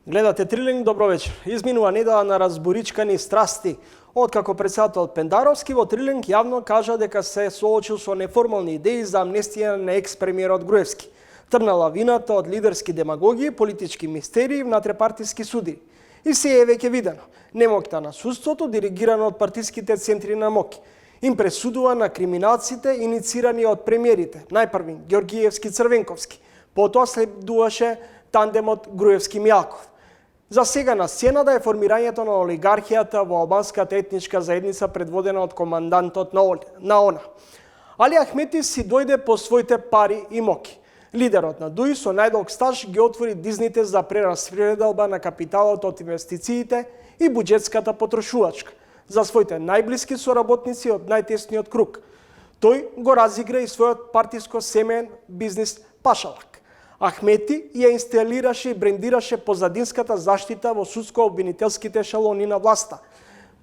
Гледате Трилинг, добро вечер. Изминува недела на разборичкани страсти. Откако председател Пендаровски во Трилинг јавно кажа дека се соочил со неформални идеи за амнестија на екс-премиерот Груевски. Трна лавината од лидерски демагогии, политички мистерии, внатрепартиски суди. И се е веќе видено. Немоќта на судството, диригирано од партиските центри на моќ, им пресудува на криминалците иницирани од премиерите. Најпрви Ѓоргиевски Црвенковски, потоа следуваше тандемот Груевски-Мјалков. За сега на сцената е формирањето на олигархијата во албанската етничка заедница предводена од командантот на ОНА. Али Ахмети си дојде по своите пари и моки. Лидерот на ДУИ со најдолг стаж ги отвори дизните за прераспределба на капиталот од инвестициите и буџетската потрошувачка за своите најблиски соработници од најтесниот круг. Тој го разигра и својот партиско семеен бизнис пашалак. Ахмети ја инсталираше и брендираше позадинската заштита во судско-обвинителските ешелони на власта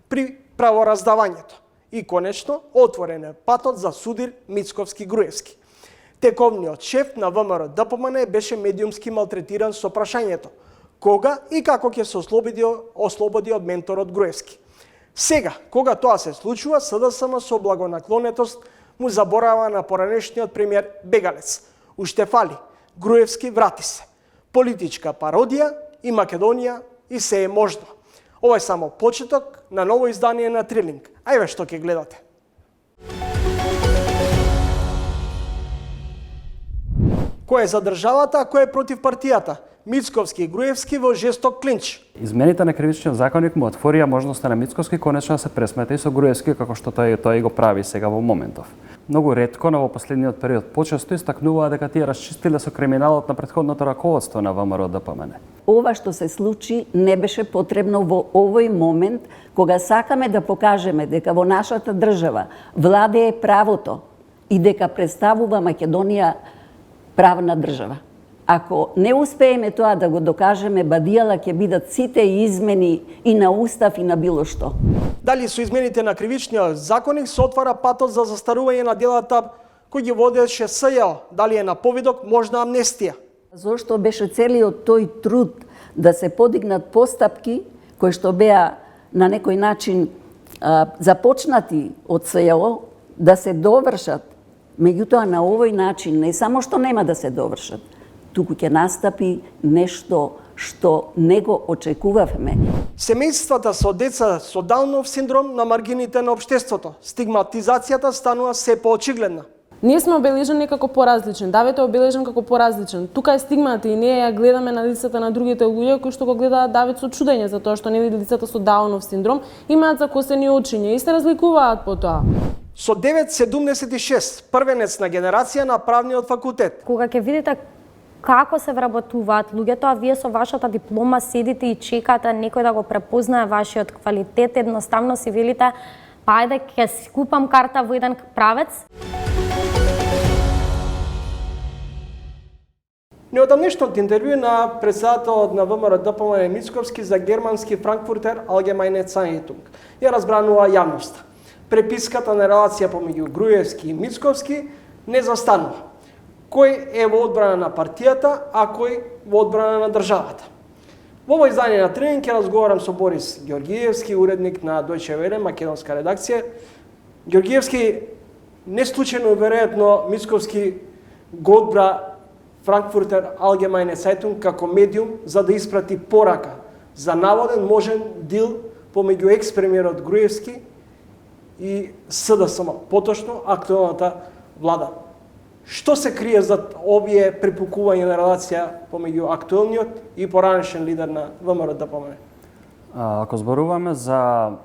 при правораздавањето. И конечно, отворен е патот за судир Мицковски-Груевски. Тековниот шеф на ВМРО ДПМН беше медиумски малтретиран со прашањето кога и како ќе се ослободи од менторот Груевски. Сега, кога тоа се случува, СДСМ со благонаклонетост му заборава на поранешниот премиер Бегалец. Уште фали, Груевски врати се. Политичка пародија и Македонија и се е можно. Ова е само почеток на ново издание на Трилинг. Ајде што ќе гледате. Кој е за државата, а кој е против партијата? Мицковски и Груевски во жесток клинч. Измените на кривичниот законник му отворија можноста на Мицковски конечно да се пресмета и со Груевски како што тој го прави сега во моментов. Многу ретко, но во последниот период почесто истакнуваа дека тие расчистиле со криминалот на претходното раководство на ВМРО ДПМН. Ова што се случи не беше потребно во овој момент кога сакаме да покажеме дека во нашата држава владее правото и дека представува Македонија правна држава. Ако не успееме тоа да го докажеме, бадијала ќе бидат сите измени и на устав и на било што. Дали со измените на кривичниот законник се отвара патот за застарување на делата кои ги водеше СЈО? Дали е на повидок можна амнестија? Зошто беше целиот тој труд да се подигнат постапки кои што беа на некој начин започнати од СЈО да се довршат, меѓутоа на овој начин не само што нема да се довршат, туку ќе настапи нешто што не го очекувавме. Семејствата со деца со Даунов синдром на маргините на општеството. Стигматизацијата станува се поочигледна. Ние сме обележени како поразличен, Давид е обележен како поразличен. Тука е стигмата и ние ја гледаме на лицата на другите луѓе кои што го гледаат Давид со чудење за тоа што нели лицата со Даунов синдром имаат закосени очиња и се разликуваат по тоа. Со 9,76 првенец на генерација на правниот факултет. Кога ќе видите како се вработуваат луѓето, а вие со вашата диплома седите и чекате некој да го препознае вашиот квалитет, едноставно си велите, па ајде ќе си купам карта во еден правец. Неодамнешното интервју на председателот на ВМРО ДПМН Мицковски за германски Франкфуртер Allgemeine Zeitung ја разбранува јавноста. Преписката на релација помеѓу Груевски и Мицковски не застанува. Кој е во одбрана на партијата, а кој во одбрана на државата. Во овој издание на Трилинг ќе разговарам со Борис Ѓоргиевски, уредник на Deutsche Welle, македонска редакција. Ѓоргиевски, не случајно веројатно Мицковски го одбра Франкфуртер Allgemeine Zeitung како медиум за да испрати порака за наводен можен дил помеѓу екс-премиерот Груевски и СДСМ, поточно актуелната влада. Што се крие зад овие припукување на релација помеѓу актуелниот и поранешен лидер на ВМРО ДПМН? Ако зборуваме за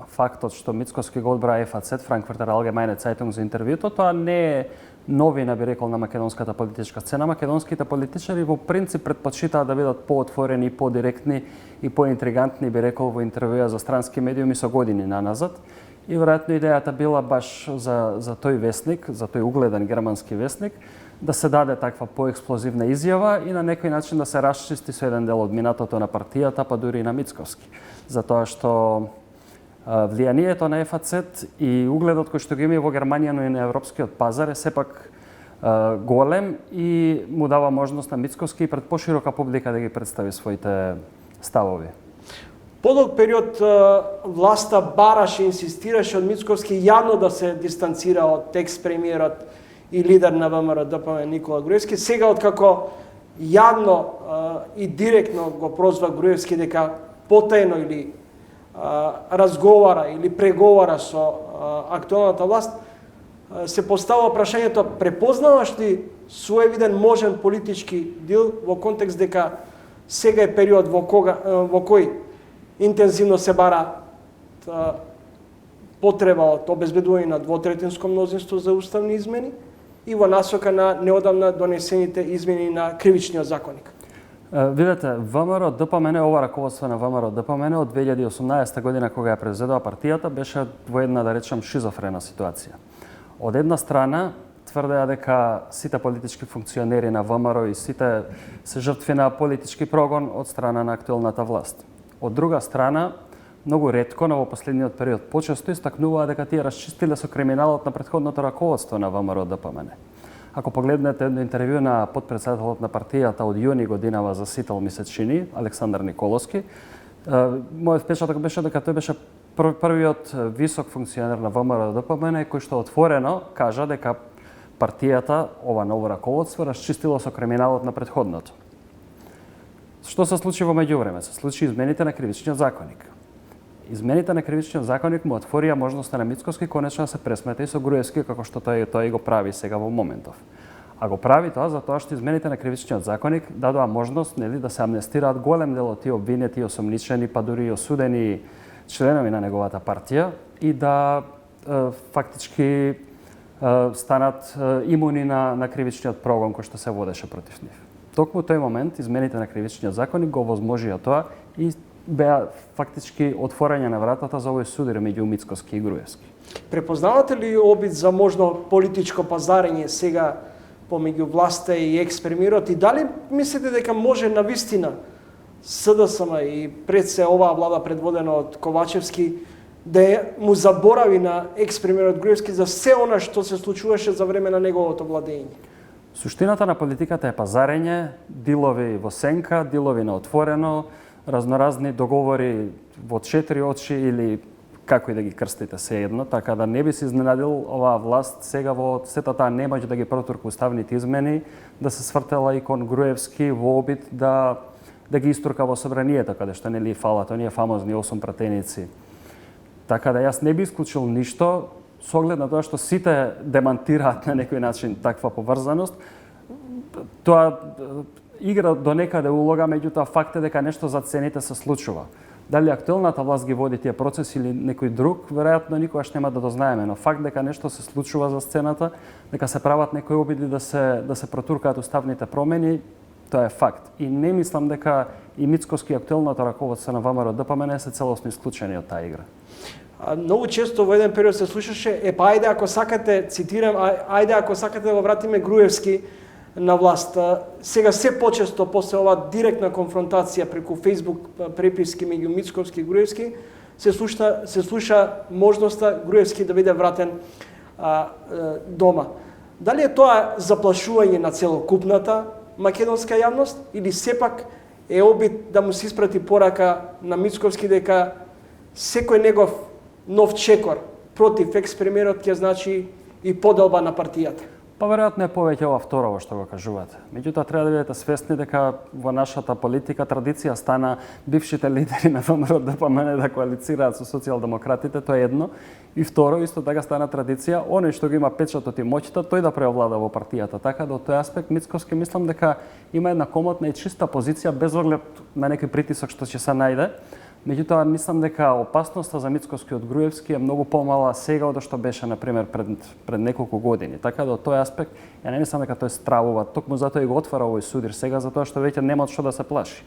фактот што Мицковски го одбра ФАЦ, Франкфуртер Allgemeine Zeitung за интервјуто, тоа не е новина, би рекол, на македонската политичка сцена. Македонските политичари во принцип предпочитаат да бидат поотворени, подиректни и поинтригантни, би рекол, во интервјуа за странски медиуми со години наназад. И веројатно идејата била баш за тој весник, за тој угледен германски весник, да се даде таква поексплозивна изјава и на некој начин да се расчисти со еден дел од минатото на партијата, па дури и на Мицковски. Затоа што влијанието на ФАЦ и угледот кој што го има во Германија, но и на европскиот пазар е сепак голем и му дава можност на Мицковски и пред поширока публика да ги представи своите ставови. Подолг период власта бараше, инсистираше од Мицковски јавно да се дистанцира од екс-премиерот и лидер на ВМРО ДПМН Никола Груевски. Сега, откако јавно и директно го прозваа Груевски дека потајно или разговара или преговара со актуелната власт, се поставува прашањето: препознаваш ли соевиден можен политички дил во контекст дека сега е период во кој интензивно се бара потреба од обезбедување на двотретинско мнозинство за уставни измени и во насока на неодамна донесените измени на кривичниот законник? Видете, ВМРО ДПМН, ова раководство на ВМРО ДПМН од 2018 година кога ја презедува партијата беше во една, да речем, шизофрена ситуација. Од една страна тврдеа дека сите политички функционери на ВМРО и сите се жртви на политички прогон од страна на актуелната власт. Од друга страна, многу ретко, но во последниот период почесто истакнуваа дека тие расчистиле со криминалот на претходното раководство на ВМРО ДПМН. Ако погледнете едно интервју на подпредседателот на партијата од јуни годинава за Сител ми се чини, Александар Николовски, мојот впечаток беше дека тој беше првиот висок функционер на ВМРО ДПМН кој што отворено кажа дека партијата, ова ново раководство, расчистило со криминалот на претходното. Што се случи во меѓувреме? Се случи измените на кривичниот законник. Измените на кривичниот законник му отворија можноста на Мицковски конечно да се пресмета и со Груевски, како што тој го прави сега во моментов. А го прави тоа затоа што измените на кривичниот законник дадоа можност, нели, да се амнестираат голем дел од тие обвинети, осомничени, па дури и осудени членови на неговата партија и да фактички станат имуни на кривичниот прогон кој што се водеше против нив. Токму тој момент измените на кривичниот законник го овозможија тоа и беа фактички отворање на вратата за овој судир меѓу Мицковски и Груевски. Препознавате ли обид за можно политичко пазарење сега помеѓу власта и екс-премиерот и дали мислите дека може навистина СДСМ и пред се оваа влада предводена од Ковачевски да му заборави на екс-премиерот Груевски за се она што се случуваше за време на неговото владење? Суштината на политиката е пазарење, дилови во сенка, дилови на отворено, разноразни договори во четири очи или како и да ги крстите се едно, така да не би се изненадил оваа власт сега во сета таа немање да ги протурка уставните измени, да се свртела и кон Груевски во обид да ги истурка во собранието, каде што нели фалат оние фамозни 8 пратеници. Така да јас не би исклучил ништо, со оглед на тоа што сите демантираат на некој начин таква поврзаност. Тоа игра до некаде улога, меѓутоа факт е дека нешто за цените се случува. Дали актуелната власт ги води тие процеси или некој друг, веројатно никогаш нема да дознаеме, но факт дека нешто се случува за сцената, дека се прават некои обиди да се протуркаат уставните промени, тоа е факт. И не мислам дека и Мицковски и актуелното раководство на ВМРО ДПМН се целосно исклучени од таа игра. Многу често во еден период се слушаше, ајде ако сакате, цитирам, ајде ако сакате да го вратиме Груевски на власт. Сега се почесто после оваа директна конфронтација преку Facebook преписки меѓу Мицковски и Груевски се слуша можноста Груевски да биде вратен дома. Дали е тоа заплашување на целокупната македонска јавност или сепак е обид да му се испрати порака на Мицковски дека секој негов нов чекор против екс-премиерот ќе значи и поделба на партијата? Па веројатно е повеќе ова второво што го кажувате. Меѓутоа треба да бидете свесни дека во нашата политика традиција стана бившите лидери на ВМРО ДПМН да коалицираат со социјалдемократите, тоа е едно. И второ, исто така стана традиција, оној што го има печатот и моќта, тој да преовлада во партијата. Така да од тој аспект Мицковски мислам дека има една комотна и чиста позиција без оглед на некој притисок што ќе се најде. Меѓутоа, мислам дека опасноста за Мицковски од Груевски е многу помала сега од што беше, например, пред неколку години. Така да од тој аспект, ја не мислам дека тој стравува, токму затоа и го отвара овој судир сега, затоа што веќе нема од што да се плаши.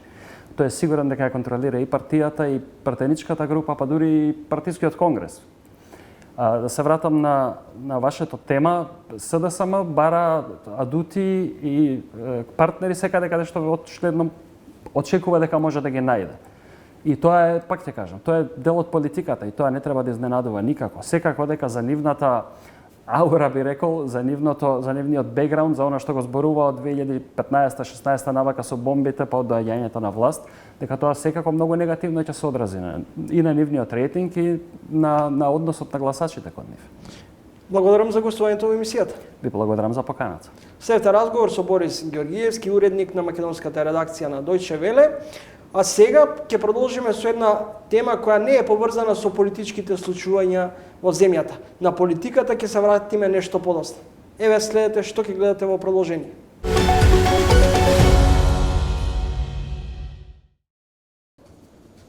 Тој е сигурен дека ја контролира и партијата, и пратеничката група, па дури и партискиот конгрес. Да се вратам на вашето тема, СДСМ бара адути и партнери секаде каде што очигледно очекува дека може да ги најде. И тоа е, пак ќе кажам, тоа е дел од политиката и тоа не треба да изненадува никако. Секако дека за нивната аура, би рекол, за нивниот бекграунд, за она што го зборува од 2015-16 навака со бомбите па од доаѓањето на власт, дека тоа секако многу негативно ќе се одрази и на нивниот рейтинг и на односот на гласачите кон нив. Благодарам за гостувањето во емисијата. Ви благодарам за поканата. Следете разговор со Борис Георгиевски, уредник на македонската редакција на Дојче Веле. А сега ќе продолжиме со една тема која не е поврзана со политичките случувања во земјата. На политиката ќе се вратиме нешто подоцна. Еве следете што ќе гледате во продолжение.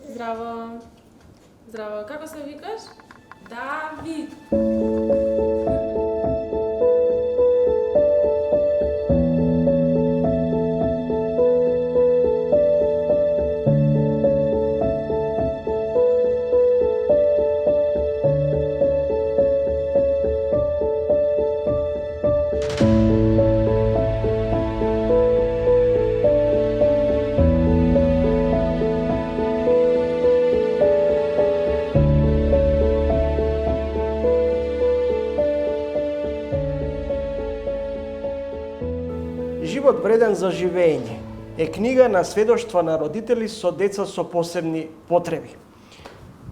Здраво. Здраво. Како се викаш? Давид. Живот вреден за живење е книга на сведоштва на родители со деца со посебни потреби.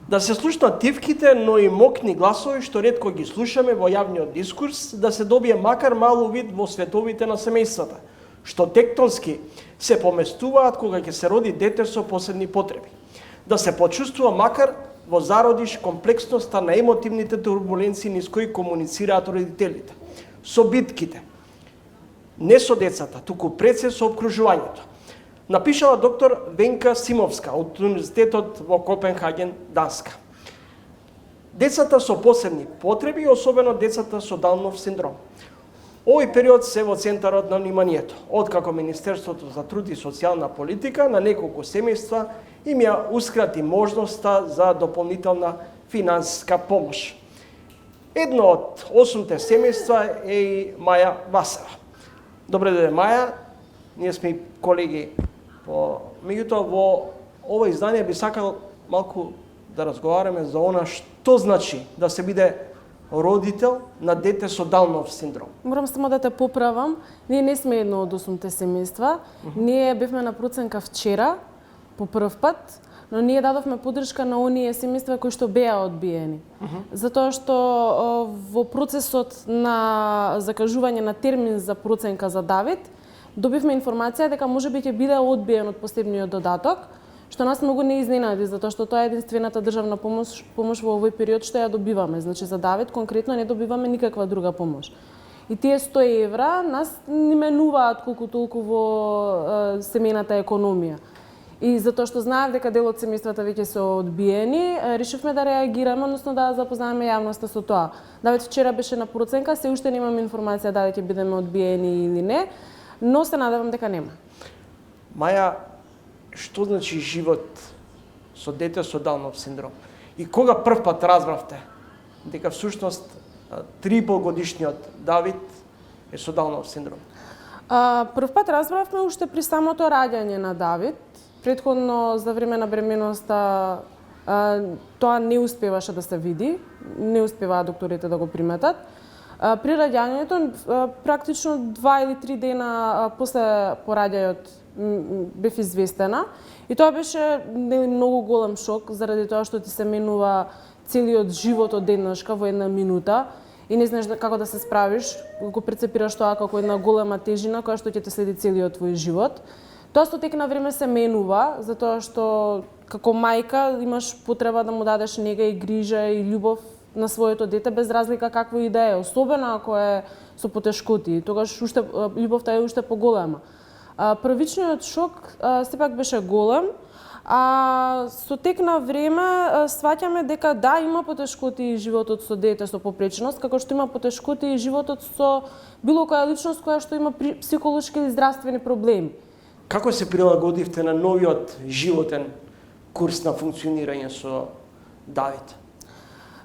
Да се слушнат тивките, но и мокни гласови што ретко ги слушаме во јавниот дискурс, да се добие макар малу вид во световите на семејствата, што тектонски се поместуваат кога ќе се роди дете со посебни потреби. Да се почувствува макар во зародиш комплексноста на емотивните турбуленции низ кои комуницираат родителите, со битките, не со децата, туку пред се со обкружувањето. Напишала доктор Венка Симовска од Универзитетот во Копенхаген, Данска. Децата со посебни потреби, особено децата со Даунов синдром. Овој период се во центарот на вниманието, откако Министерството за труд и социјална политика на неколку семејства им ја ускрати можноста за дополнителна финансиска помош. Едно од 8 семејства е и Маја Васева. Добре дојде, Маја. Ние сме и колеги. Меѓутоа, во ова издание би сакал малку да разговараме за она што значи да се биде родител на дете со Даунов синдром. Морам само да те поправам. Ние не сме едно од 8 семејства. Ние бевме на проценка вчера, по прв пат, но ние дадовме поддршка на оние семејства кои што беа одбиени. Затоа што во процесот на закажување на термин за проценка за Давид, добивме информација дека можеби ќе биде одбиен од посебниот додаток, што нас многу не изненади, затоа што тоа е единствената државна помош во овој период што ја добиваме. Значи за Давид конкретно не добиваме никаква друга помош. И тие 100 евра нас не менуваат колку толку во семејната економија. И затоа што знаев дека дел од семејствата веќе се одбиени, решивме да реагираме, односно да запознаеме јавноста со тоа. Давид вчера беше на проценка, се уште немам информација дали ќе бидеме одбиени или не, но се надевам дека нема. Маја, што значи живот со дете со Даунов синдром? И кога прв пат разбравте дека всушност 3,5 годишниот Давид е со Даунов синдром? Прв пат разбравме уште при самото раѓање на Давид. Претходно за време на бременоста тоа не успеваше да се види, не успеваа докторите да го приметат. При раѓањето практично 2 или 3 дена после пораѓајот бев известена и тоа беше многу голем шок заради тоа што ти се менува целиот живот од еднашка во една минута и не знаеш како да се справиш, го прецепираш тоа како една голема тежина која што ќе те следи целиот твој живот. Тоа со тек на време се менува, затоа што како мајка имаш потреба да му дадеш нега и грижа и љубов на своето дете без разлика какво и да е, особено ако е со потешкоти, тогаш уште љубовта е уште поголема. Првичниот шок сепак беше голем, а со тек на време сваќаме дека да, има потешкоти и животот со дете со попреченост, како што има потешкоти и животот со било која личност која што има психолошки или здравствени проблеми. Како се прилагодивте на новиот животен курс на функционирање со Давид?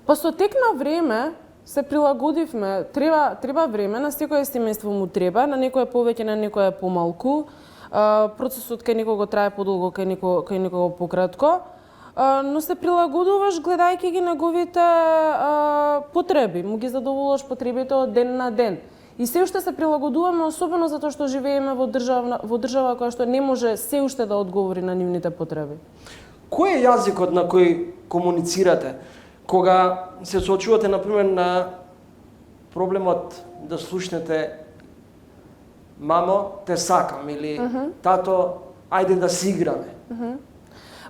Па со тек на време се прилагодивме. Треба време, на секое семејство му треба, на некое повеќе, на некое помалку. Процесот кај некого трае подолго, кај некого пократко. но се прилагодуваш гледајќи ги неговите потреби, му ги задоволуваш потребите од ден на ден. И се уште се прилагодуваме, особено затоа што живееме во држава која што не може се уште да одговори на нивните потреби. Кој е јазикот на кој комуницирате кога се соочувате, например, на проблемот да слушнете мамо, те сакам, или тато, ајде да си играме?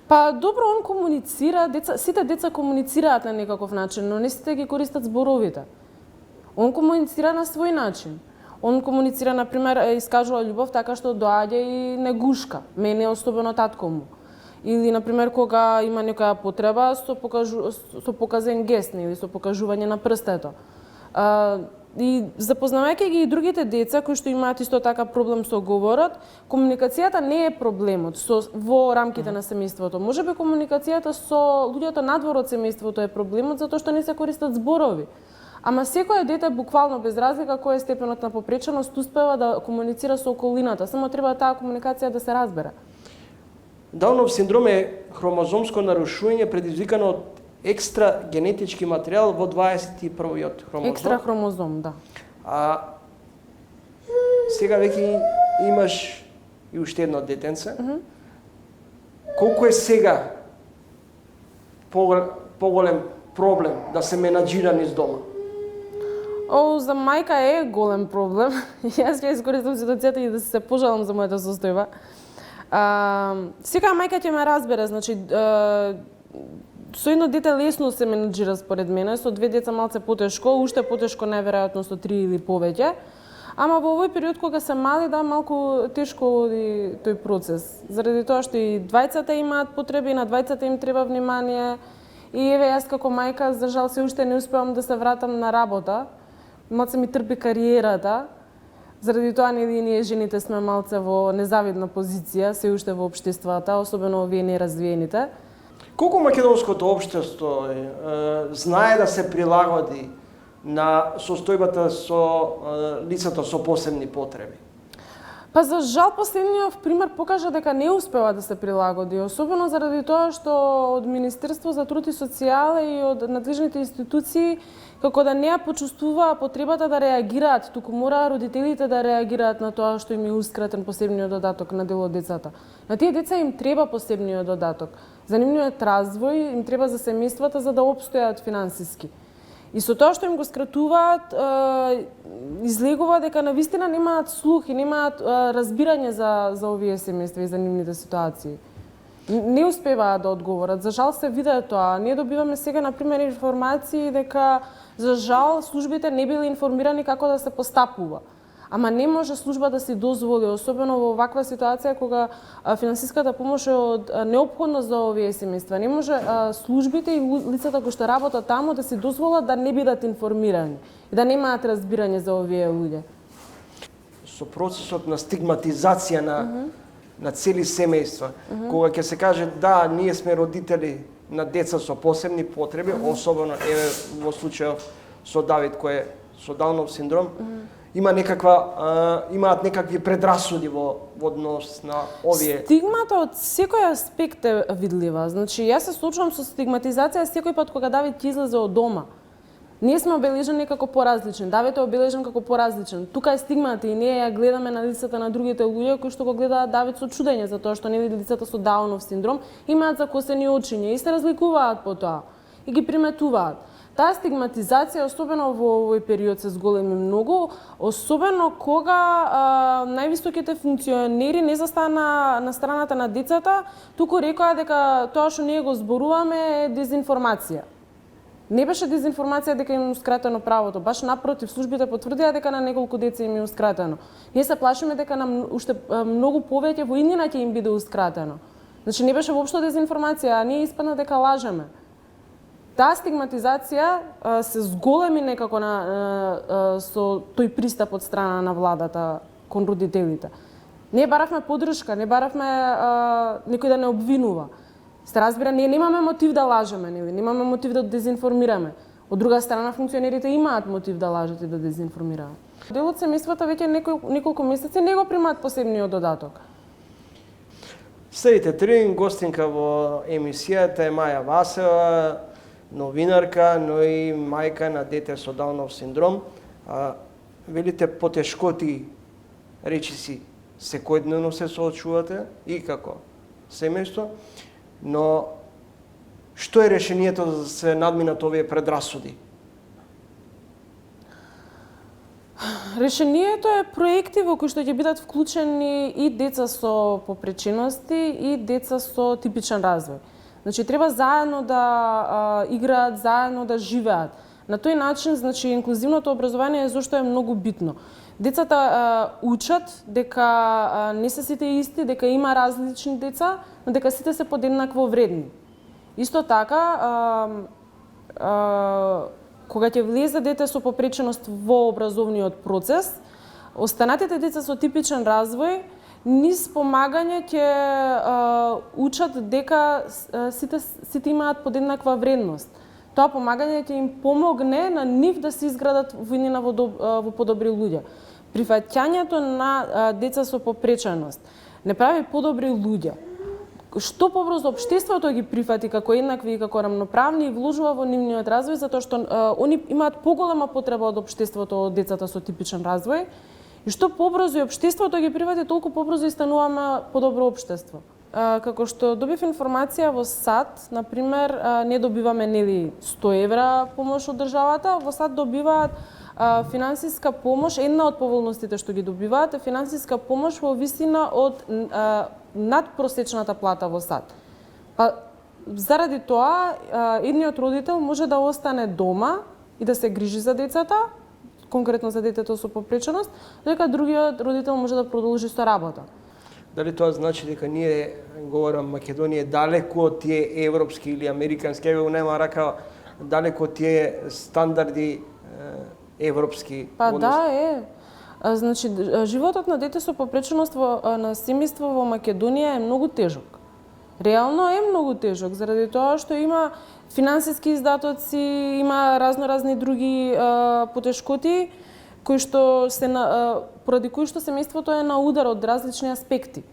Па добро, он комуницира, сите деца комуницираат на некаков начин, но не сите ги користат зборовите. Он комуницира на свој начин. Он комуницира, например, искажува љубов така што доаѓа и не гушка, мене особено татко му. Или, например, кога има некоја потреба со показен гест или со покажување на прстето. И запознавајќи ги и другите деца кои што имаат исто така проблем со говорот, комуникацијата не е проблемот во рамките на семејството. Можеби комуникацијата со луѓето надвор од семејството е проблемот затоа што не се користат зборови. Ама секое дете, буквално без разлика кој е степенот на попреченост, успева да комуницира со околината, само треба таа комуникација да се разбере. Даунов синдром е хромозомско нарушување предизвикано од екстра генетички материјал во 21-виот хромозом. Екстра хромозом, да. Сега веќе имаш и уште едно детенце. Колку е сега поголем проблем да се менаџира низ дома? За мајка е голем проблем. Јас ќе искористам ситуацијата и да се пожалам за мојата состојба. Секоја мајка ќе ме разбере, значи со едно дете лесно се менаџира според мене, со две деца малце потешко, уште потешко најверојатно со 3 или повеќе. Ама во овој период кога се мали, да, малку тешко оди тој процес. Заради тоа што и двајцата имаат потреби, и на двајцата им треба внимание. И еве јас како мајка, за жал, се уште не успевам да се вратам на работа. Малце ми трпи кариерата. Заради тоа ние жените сме малце во незавидна позиција, се уште во општествата, особено овие неразвиените. Колку македонското општество знае да се прилагоди на состојбата со лицата со посебни потреби? Па за жал последниот пример покажа дека не успева да се прилагоди, особено заради тоа што од Министерство за труд и социјала и од надлежните институции како да не ја почувствуваа потребата да реагираат, туку мора родителите да реагираат на тоа што им еускратен посебниот додаток на дел од децата. На тие деца им треба посебниот додаток. За нивниот развој им треба за семејствата за да опстојат финансиски. И со тоа што им го скратуваат, излегува дека навистина немаат слух и немаат разбирање за овие семејства и за нивните ситуации. Не успеваат да одговорат. За жал се виде тоа. Ние добиваме сега, например, информации дека за жал службите не биле информирани како да се постапува. Ама не може служба да си дозволи, особено во ваква ситуација кога финансиската помош е од неопходност за овие семејства. Не може службите и лицата кои што работат таму да си дозволат да не бидат информирани и да немаат разбирање за овие луѓе. Со процесот на стигматизација на цели семејства, кога ќе се каже да, ние сме родители на деца со посебни потреби, особено еве во случајов со Давид кој е со Даунов синдром, имаат некакви предрасуди во однос на овие. Стигмата од секој аспект е видлива. Значи, јас се случувам со стигматизација секој пат кога Давид ќе излезе од дома. Ние сме обележени како поразличен. Давид е обележен како поразличен. Тука е стигмата и ние ја гледаме на лицата на другите луѓе кои што го гледаат Давид со чудење затоа што нели лицата со Даунов синдром имаат закосени очиња и се разликуваат по тоа и ги приметуваат. Таа стигматизација, особено во овој период, се зголеми многу, особено кога највисоките функционери не застана на страната на децата, туку рекоа дека тоа што ние го зборуваме е дезинформација. Не беше дезинформација дека им ускратено правото, баш напротив, службите потврдија дека на неколку деца им е ускратено. Ние се плашиме дека на уште многу повеќе во иднина ќе им биде ускратено. Значи не беше воопшто дезинформација, а ние испадна дека лажеме. Таа стигматизација се зголеми некако со тој пристап од страна на владата кон родителите. Не баравме поддршка, не баравме некој да не обвинува. Се разбира, ние немаме мотив да лажеме, немаме мотив да дезинформираме. Од друга страна, функционерите имаат мотив да лажат и да дезинформираат. Дел од семејствата веќе неколку месеци не го примаат посебниот додаток. Следите тренинг, гостинка во емисијата е Маја Васева, новинарка, но и мајка на дете со Даунов синдром. Велите потешкоти, речиси, секојдневно се соочувате и како семејство, но што е решението за да се надминат овие предрасуди? Решението е проекти во кои што ќе бидат вклучени и деца со попречености и деца со типичен развој. Значи треба заедно да играат, заедно да живеат. На тој начин, значи инклузивното образование зошто е многу битно. Децата учат дека не се сите исти, дека има различни деца, но дека сите се подеднакво вредни. Исто така, кога ќе влезе дете со попреченост во образовниот процес, останатите деца со типичен развој низ помагање ќе учат дека сите имаат подеднаква вредност. Тоа помагање ќе им помогне на нив да се изградат војнина во подобри луѓе. Прифаќањето на деца со попреченост не прави подобри луѓе. Што побрзо општеството ги прифати како еднакви и како рамноправни и вложува во нивниот развој, затоа што они имаат поголема потреба од општеството од децата со типичен развој. И што побрзо и општеството ги прифати, толку побрзо и стануваме подобро општество. Како што добив информација во САД, например, не добиваме 100 евра помош од државата, во САД добиваат финансиска помош, една од поволностите што ги добиваат е финансиска помош во висина од надпросечната плата во САД. Па заради тоа едниот родител може да остане дома и да се грижи за децата, конкретно за детето со попреченост, дека другиот родител може да продолжи со работа. Дали тоа значи дека ние, говорам, Македонија далеку од тие европски или американски, еве нема рака, далеку од тие стандарди европски? Па да, е. Значи, животот на дете со попреченост на семејство во Македонија е многу тежок. Реално е многу тежок, заради тоа што има финансиски издатоци, има разни други потешкоти, кои што поради кои што семејството е на удар од различни аспекти.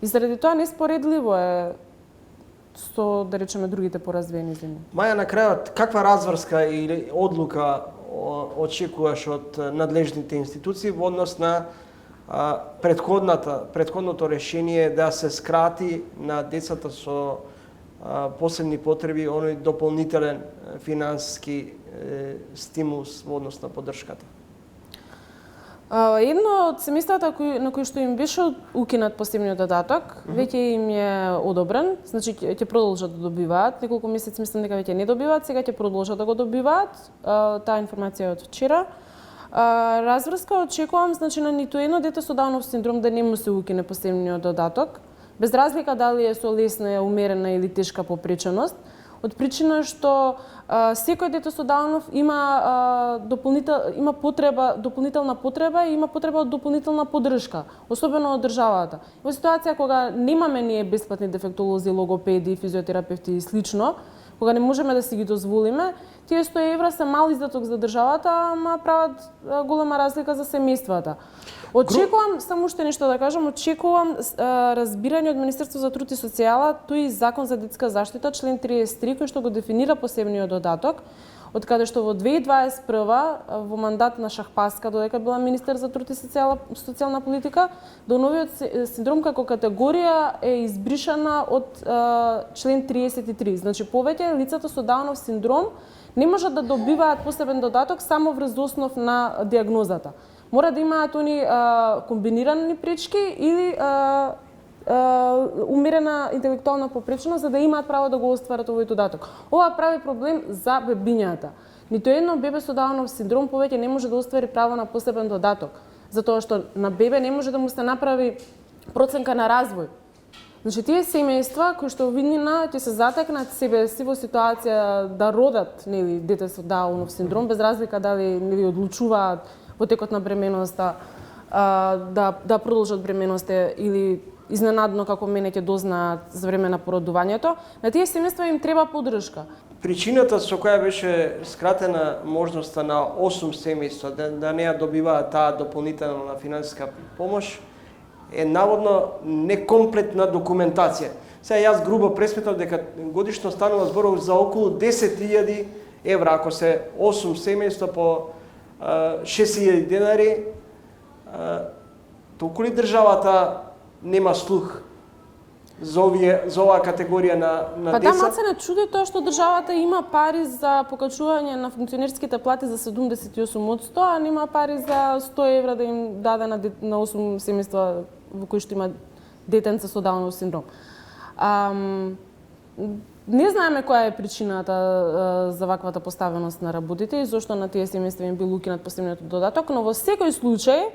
И заради тоа неспоредливо е со, да речеме, другите поразвиени земји. Маја, на крајот, каква разврска или одлука очекуваш од надлежните институции во однос на претходното решение да се скрати на децата со посебни потреби оној дополнителен финансиски стимулс во однос на поддршката? Едно од семејствата на кои што им беше укинат посебниот додаток, веќе им е одобрен, значи ќе продолжат да добиваат. Неколку месеци мислам дека веќе не добиваат, сега ќе продолжат да го добиваат. Таа информација е од вчера. Разврска очекувам, значи на ниту едно дете со Даунов синдром да не му се укине посебниот додаток, без разлика дали е со лесна, умерена или тешка попреченост, од причина што секој дете со Даунов има дополнителна потреба и има потреба од дополнителна поддршка, особено од државата. Во ситуација кога немаме ние бесплатни дефектолози, логопеди, физиотерапевти и слично, кога не можеме да си ги дозволиме, тие 100 евра се мал издаток за државата, ама прават голема разлика за семејствата. Очекувам, само уште нешто да кажам, очекувам разбирање од Министерството за труд и социјала, тој Закон за детска заштита, член 33, кој што го дефинира посебниот додаток, од каде што во 2021 во мандат на Шахпаска, додека била министер за труд и социјална политика, Дауновиот синдром како категорија е избришана од член 33. Значи повеќе лицата со Даунов синдром не можат да добиваат посебен додаток само врз основ на диагнозата. Мора да имаат они комбинирани пречки или умерена интелектуална попреченост за да имаат право да го остварат овој додаток. Ова прави проблем за бебињата. Ниту едно бебе со Даунов синдром повеќе не може да оствари право на посебен додаток, затоа што на бебе не може да му се направи проценка на развој. Значи тие семејства кои што виднина ќе се затекнат себе си во ситуација да родат, нели, дете со Даунов синдром, без разлика дали нели одлучуваат во текот на бременоста да продолжат бременоста или изненадно како мене ќе дознаат за време на породувањето, на тие семејства им треба поддршка. Причината со која беше скратена можноста на 8 семејства да не ја добиваат таа дополнителна финансиска помош е наводно некомплетна документација. Сега јас грубо пресметав дека годишно станува зборот за околу 10.000 евра, ако се 8 семејства по 6.000 денари, толку ли државата нема слух за оваа категорија на Па деца? да, маце не чуди тоа што државата има пари за покачување на функционерските плати за 78%, а нема пари за 100 евра да им даде на 8 семејства во кои што има детенца со Даунов синдром. Не знаеме која е причината за ваквата поставеност на работите и зошто на тие семејства им бил укинат посебниот додаток, но во секој случај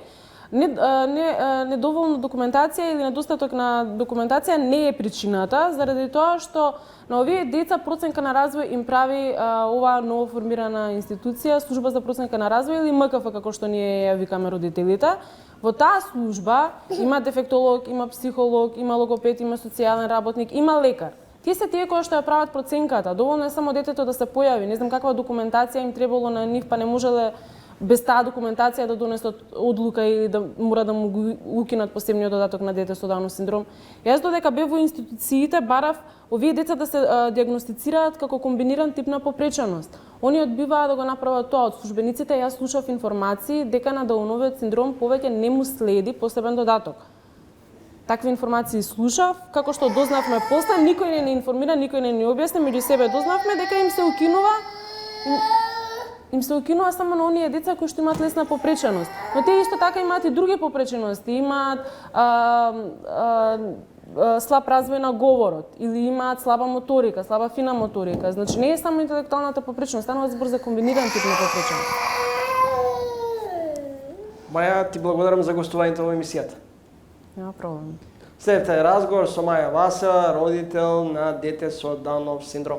недоволна документација или недостаток на документација не е причината, заради тоа што на овие деца проценка на развој им прави оваа ново формирана институција, служба за проценка на развој или МКФ како што ние ја викаме родителите. Во таа служба има дефектолог, има психолог, има логопед, има социјален работник, има лекар. Тие се тие кои што ја прават проценката. Доволно е само детето да се појави. Не знам каква документација им требало на нив, па не можеле без таа документација да донесат одлука или да мора да му укинат посебниот додаток на дете со Даунов синдром. Јас додека бев во институциите барав овие деца да се диагностицираат како комбиниран тип на попреченост. Они одбиваа да го направат тоа од службениците. Јас слушав информации дека на Дауновиот синдром повеќе не му следи посебен додаток. Такви информации слушав, како што дознавме после, никој не информира, никој не ни објасни, меѓу себе дознавме дека им се укинува само на оние деца кои што имаат лесна попреченост. Но тие исто така имаат и други попречености, имаат слаб развој на говорот или имаат слаба моторика, слаба фина моторика. Значи не е само интелектуалната попреченост, станува збор за комбиниран тип на попреченост. Маја, ти благодарам за гостувањето во емисијата. Нема проблем. Следете разговор со Маја Васа, родител на дете со Даунов синдром.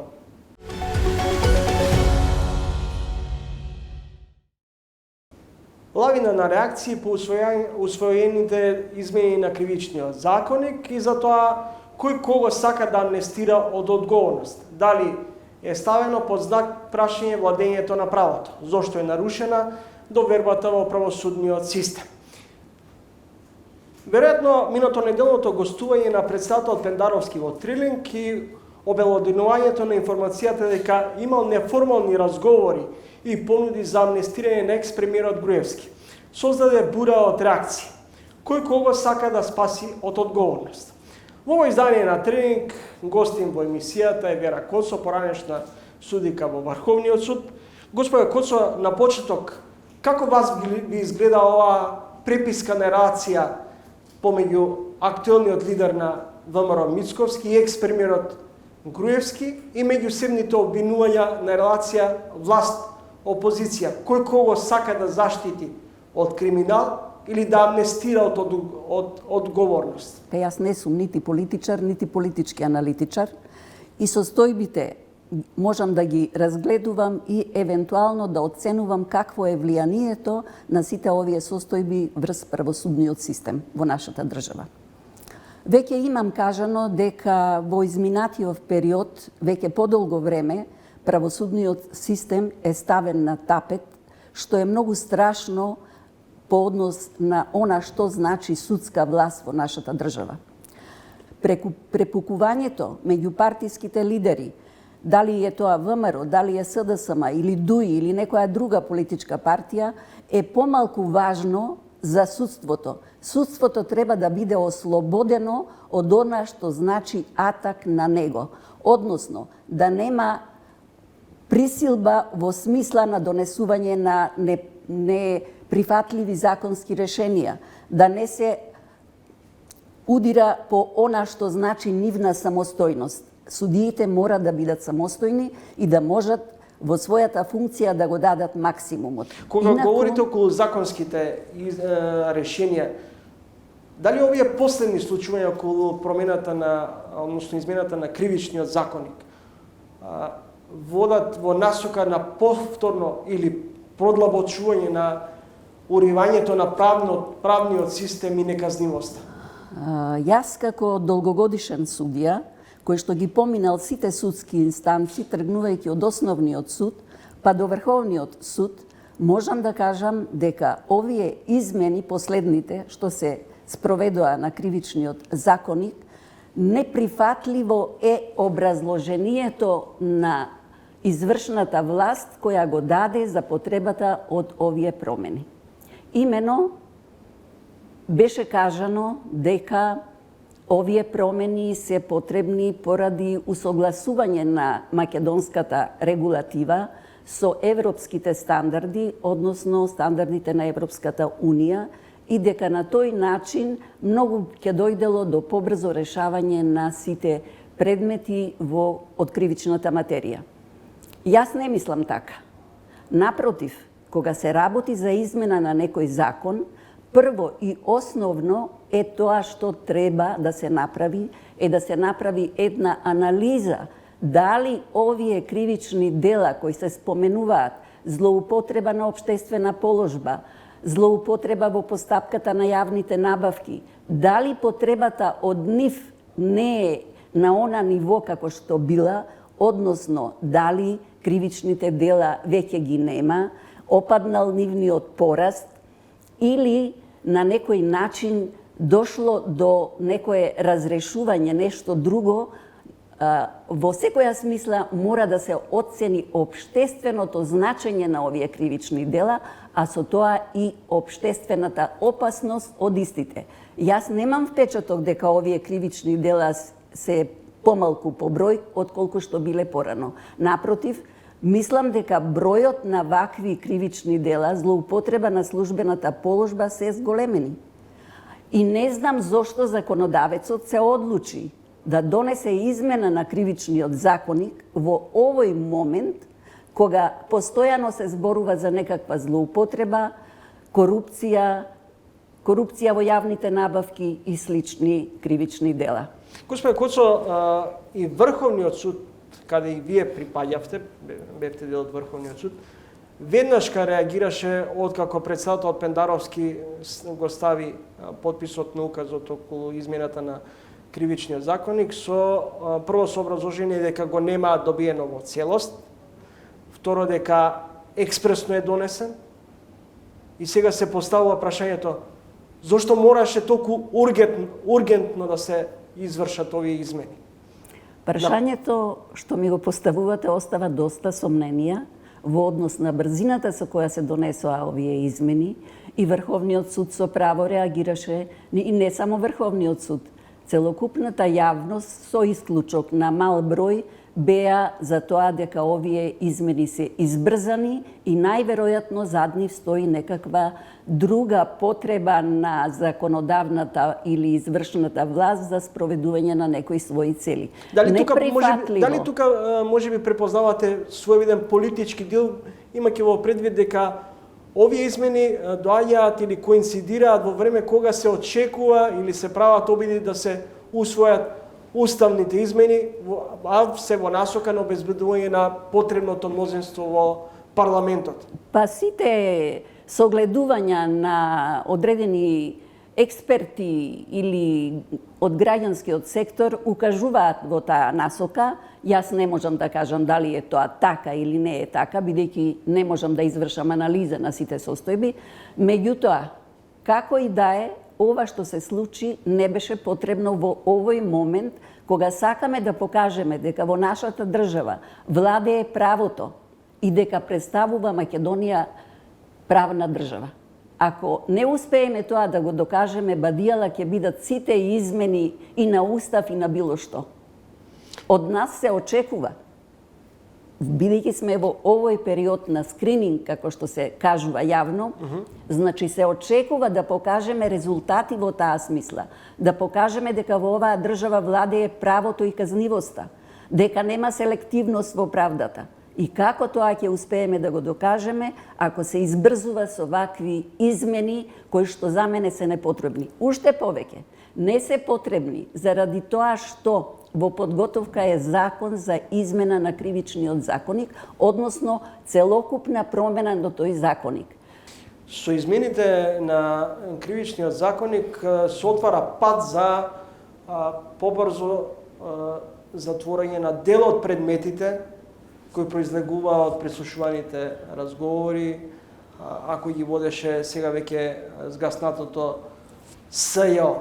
Лавина на реакции по усвоените измени на кривичниот законник и за тоа кој кого сака да амнестира од одговорност. Дали е ставено под знак прашање владењето на правото, зошто е нарушена довербата во правосудниот систем. Веројатно, минато неделното гостување на председател Пендаровски во Трилинг и обелоденувањето на информацијата дека имал неформални разговори и понуди за амнестирање на екс-премиерот Груевски, создаде бура од реакции. Кој кого сака да спаси од одговорност. Во ово издание на Трилинг гостин во емисијата е Вера Коцо, поранешна судика во Врховниот суд. Господе Коцо, на почеток, како вас би изгледа оваа преписка на релација помеѓу актуелниот лидер на ВМРО Мицковски и екс-премиерот Груевски и меѓусебните обвинувања на релација власт-опозиција? Кој кого сака да заштити од криминал или да амнестира од одговорност? Јас не сум нити политичар, нити политички аналитичар и состојбите можам да ги разгледувам и евентуално да оценувам какво е влијанието на сите овие состојби врз правосудниот систем во нашата држава. Веќе имам кажано дека во изминатиот период, веќе подолго време, правосудниот систем е ставен на тапет, што е многу страшно по однос на она што значи судска власт во нашата држава. Препукувањето меѓу партиските лидери, дали е тоа ВМРО, дали е СДСМ или ДУИ или некоја друга политичка партија, е помалку важно за судството. Судството треба да биде ослободено од она што значи атак на него, односно да нема присилба во смисла на донесување на неприфатливи законски решенија, да не се удира по она што значи нивна самостојност. Судиите мора да бидат самостојни и да можат во својата функција да го дадат максимумот. Кога говорите околу законските решенија, дали овие последни случувања околу промената на, односно измената на кривичниот законник, водат во насока на повторно или продлабочување на уривањето на правниот систем и неказнивоста? Јас како долгогодишен судија, кој што ги поминал сите судски инстанци, тргнувајќи од основниот суд, па до Врховниот суд, можам да кажам дека овие измени, последните, што се спроведоа на кривичниот законник, неприфатливо е образложението на извршната власт која го даде за потребата од овие промени. Имено беше кажано дека овие промени се потребни поради усогласување на македонската регулатива со европските стандарди, односно стандардите на Европската Унија, и дека на тој начин многу ќе дојдело до побрзо решавање на сите предмети во откривичната материја. Јас не мислам така. Напротив, кога се работи за измена на некој закон, прво и основно е тоа што треба да се направи, е да се направи една анализа дали овие кривични дела кои се споменуваат, злоупотреба на општествена положба, злоупотреба во постапката на јавните набавки, дали потребата од нив не е на она ниво како што била, односно дали кривичните дела веќе ги нема, опаднал нивниот пораст или на некој начин дошло до некое разрешување, нешто друго. Во секоја смисла мора да се оцени општественото значење на овие кривични дела, а со тоа и општествената опасност од истите. Јас немам впечаток дека овие кривични дела се помалку по број отколку што биле порано. Напротив, мислам дека бројот на вакви кривични дела, злоупотреба на службената положба се зголемени. И не знам зошто законодавецот се одлучи да донесе измена на кривичниот законник во овој момент, кога постојано се зборува за некаква злоупотреба, корупција во јавните набавки и слични кривични дела. Господин Коцо, и Врховниот суд, каде и вие припаѓавте, бевте дел од Врховниот суд, веднашка реагираше откако председателот Пендаровски го стави подписот на указот околу измената на кривичниот законник со прво со образложение дека го нема добиено во целост, второ дека експресно е донесен, и сега се поставува прашањето зошто мораше толку ургентно да се извршат овие измени. Прашањето што ми го поставувате остава доста сомненија во однос на брзината со која се донесоа овие измени, и Врховниот суд со право реагираше, и не само Врховниот суд, целокупната јавност со исклучок на мал број беа за тоа дека овие измени се избрзани и најверојатно зад нив стои некаква друга потреба на законодавната или извршната власт за спроведување на некои своји цели. Дали тука можеби препознавате своевиден политички дел, имајќи во предвид дека овие измени доаѓаат или коинцидираат во време кога се очекува или се прават обиди да се усвојат уставните измени, а се во насока на обезбедување на потребното мнозинство во парламентот. Па сите согледувања на одредени експерти или од граѓанскиот сектор укажуваат во таа насока. Јас не можам да кажам дали е тоа така или не е така, бидејќи не можам да извршам анализа на сите состојби. Меѓутоа, како и да е, ова што се случи не беше потребно во овој момент, кога сакаме да покажеме дека во нашата држава владее правото и дека представува Македонија правна држава. Ако не успееме тоа да го докажеме, бадијала ќе бидат сите измени и на устав и на било што. Од нас се очекува, бидејќи сме во овој период на скрининг, како што се кажува јавно, значи се очекува да покажеме резултати во таа смисла, да покажеме дека во оваа држава владее правото и казнивоста, дека нема селективност во правдата. И како тоа ќе успееме да го докажеме ако се избрзува со вакви измени кои што за мене се непотребни. Уште повеќе, не се потребни заради тоа што во подготовка е закон за измена на кривичниот законник, односно целокупна промена на тој законник. Со измените на кривичниот законник се отвара пат за побрзо затворање на дел од предметите кои произлегува од преслушуваните разговори, ако ги водеше сега веќе згаснатото СЈО.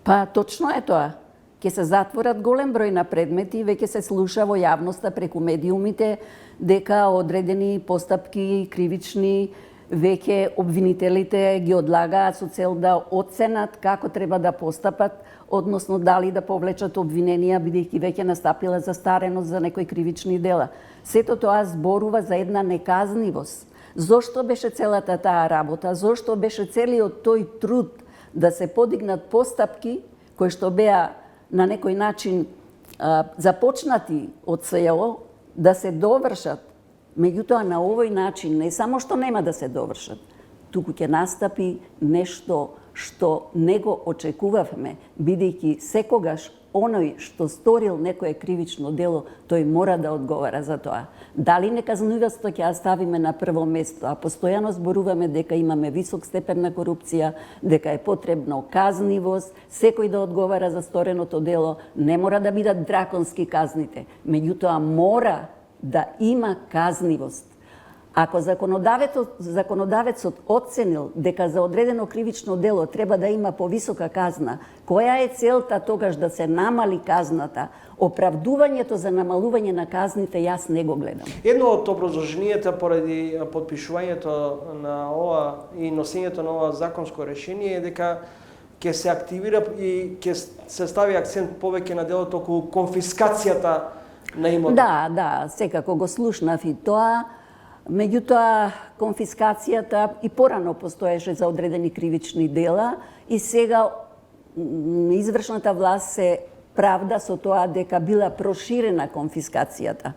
Па точно е тоа. Ќе се затворат голем број на предмети, веќе се слуша во јавноста преку медиумите дека одредени постапки кривични веќе обвинителите ги одлагаат со цел да оценат како треба да постапат, односно дали да повлечат обвиненија бидејќи веќе настапила застареност за некои кривични дела. Сето тоа зборува за една неказнивост. Зошто беше целата таа работа? Зошто беше целиот тој труд да се подигнат постапки кои што беа на некој начин започнати од СЈО да се довршат? Меѓутоа, на овој начин не само што нема да се довршат, туку ќе настапи нешто што не го очекувавме, бидејќи секогаш оној што сторил некое кривично дело, тој мора да одговара за тоа. Дали неказнивоста ќе ја ставиме на прво место, а постојано зборуваме дека имаме висок степен на корупција, дека е потребно казнивост, секој да одговара за стореното дело, не мора да бидат драконски казните, меѓутоа мора да има казнивост. Ако законодавецот оценил дека за одредено кривично дело треба да има повисока казна, која е целта тогаш да се намали казната? Оправдувањето за намалување на казните јас не го гледам. Едно од образложенијата поради подпишувањето на ова и носењето на ова законско решение е дека ќе се активира и ќе се стави акцент повеќе на делото околу конфискацијата на имот. Да, секако го слушнав и тоа. Меѓутоа, конфискацијата и порано постоеше за одредени кривични дела и сега извршната власт се правда со тоа дека била проширена конфискацијата.